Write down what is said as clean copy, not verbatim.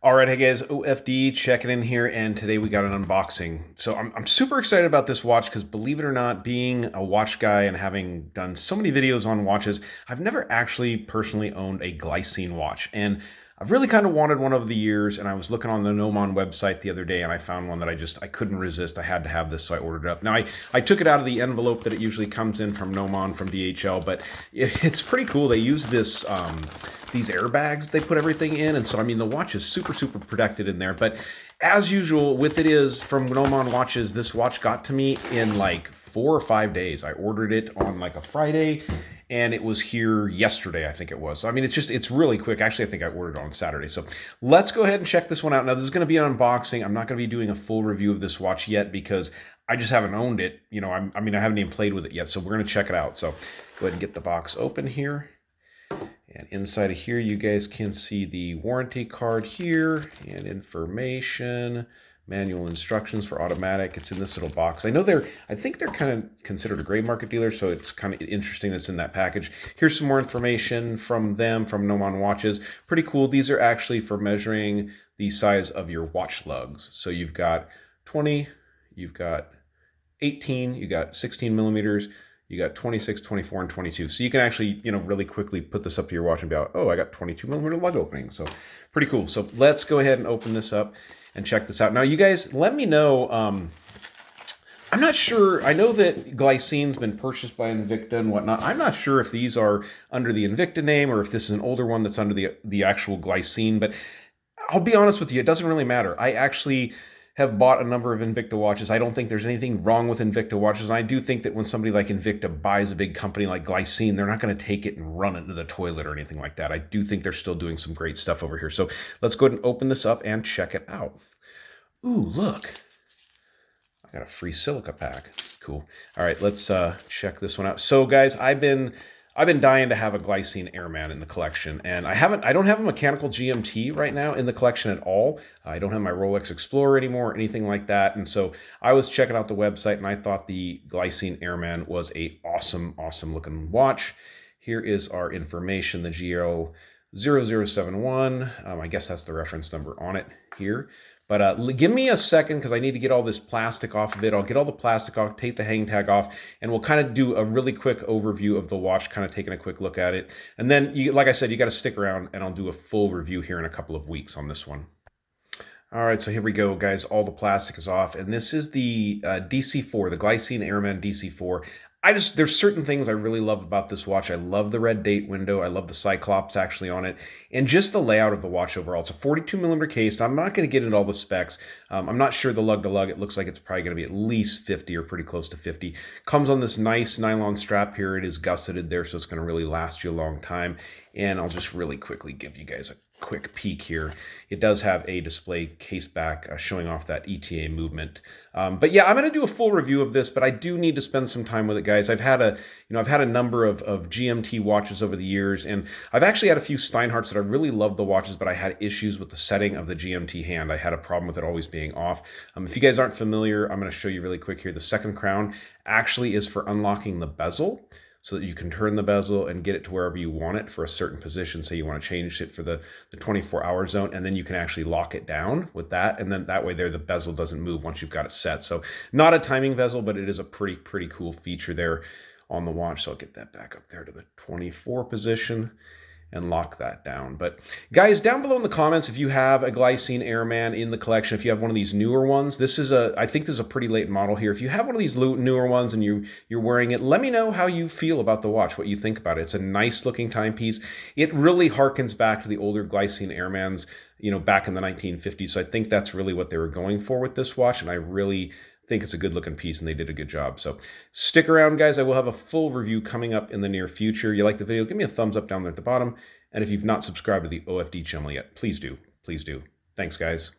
All right, hey guys, OFD checking in here, and today we got an unboxing. So I'm super excited about this watch because, believe it or not, being a watch guy and having done so many videos on watches, I've never actually personally owned a Glycine watch. And I've really kind of wanted one over the years, and I was looking on the Nomon website the other day and I found one that I couldn't resist. I had to have this, so I ordered it up. Now I took it out of the envelope that it usually comes in from Nomon from DHL, but it's pretty cool. They use this these airbags they put everything in, and so I mean the watch is super protected in there. But as usual with it is from Nomon watches, this watch got to me in like 4 or 5 days. I ordered it on like a Friday and it was here yesterday, I think it was. So, I mean, it's really quick. Actually, I think I ordered it on Saturday. So let's go ahead and check this one out. Now, this is going to be an unboxing. I'm not going to be doing a full review of this watch yet because I just haven't owned it. You know, I mean, I haven't even played with it yet. So we're going to check it out. So go ahead and get the box open here. And inside of here, you guys can see the warranty card here and information, manual instructions for automatic. It's in this little box. I think they're kind of considered a gray market dealer, so it's kind of interesting that's in that package. Here's some more information from them, from Nomon watches. Pretty cool. These are actually for measuring the size of your watch lugs. So you've got 20, you've got 18, you got 16 millimeters, you got 26, 24, and 22. So you can actually, you know, really quickly put this up to your watch and be like, oh, I got 22 millimeter lug opening. So pretty cool. So let's go ahead and open this up and check this out. Now, you guys, let me know. I'm not sure. I know that Glycine's been purchased by Invicta and whatnot. I'm not sure if these are under the Invicta name or if this is an older one that's under the actual Glycine. But I'll be honest with you, it doesn't really matter. I actually have bought a number of Invicta watches. I don't think there's anything wrong with Invicta watches. And I do think that when somebody like Invicta buys a big company like Glycine, they're not going to take it and run it into the toilet or anything like that. I do think they're still doing some great stuff over here. So let's go ahead and open this up and check it out. Ooh, look. I got a free silica pack. Cool. All right, let's check this one out. So guys, I've been dying to have a Glycine Airman in the collection, and I don't have a mechanical GMT right now in the collection at all. I don't have my Rolex Explorer anymore or anything like that, and so I was checking out the website and I thought the Glycine Airman was a awesome looking watch. Here is our information, the GL0071. I guess that's the reference number on it here. But give me a second because I need to get all this plastic off of it. I'll get all the plastic off, take the hang tag off, and we'll kind of do a really quick overview of the watch, kind of taking a quick look at it. And then, like I said, you got to stick around and I'll do a full review here in a couple of weeks on this one. All right, so here we go, guys. All the plastic is off, and this is the DC-4, the Glycine Airman DC-4. There's certain things I really love about this watch. I love the red date window. I love the Cyclops actually on it, and just the layout of the watch overall. It's a 42 millimeter case. I'm not going to get into all the specs. I'm not sure the lug to lug. It looks like it's probably going to be at least 50 or pretty close to 50. Comes on this nice nylon strap here. It is gusseted there, so it's going to really last you a long time. And I'll just really quickly give you guys a quick peek here. It does have a display case back showing off that ETA movement. But yeah, I'm going to do a full review of this, but I do need to spend some time with it, guys. I've had a number of GMT watches over the years, and I've actually had a few Steinharts that I really love the watches, but I had issues with the setting of the GMT hand. I had a problem with it always being off. If you guys aren't familiar, I'm going to show you really quick here. The second crown actually is for unlocking the bezel, so that you can turn the bezel and get it to wherever you want it for a certain position. Say you want to change it for the 24-hour zone, and then you can actually lock it down with that, and then that way there the bezel doesn't move once you've got it set. So not a timing bezel, but it is a pretty cool feature there on the watch. So I'll get that back up there to the 24 position and lock that down. But guys, down below in the comments, if you have a Glycine Airman in the collection, if you have one of these newer ones, I think this is a pretty late model here. If you have one of these newer ones and you're wearing it, let me know how you feel about the watch, what you think about it. It's a nice looking timepiece. It really harkens back to the older Glycine Airmans, you know, back in the 1950s. So I think that's really what they were going for with this watch, and I really think it's a good looking piece and they did a good job. So stick around, guys. I will have a full review coming up in the near future. You like the video, give me a thumbs up down there at the bottom. And if you've not subscribed to the OFD channel yet, please do. Please do. Thanks, guys.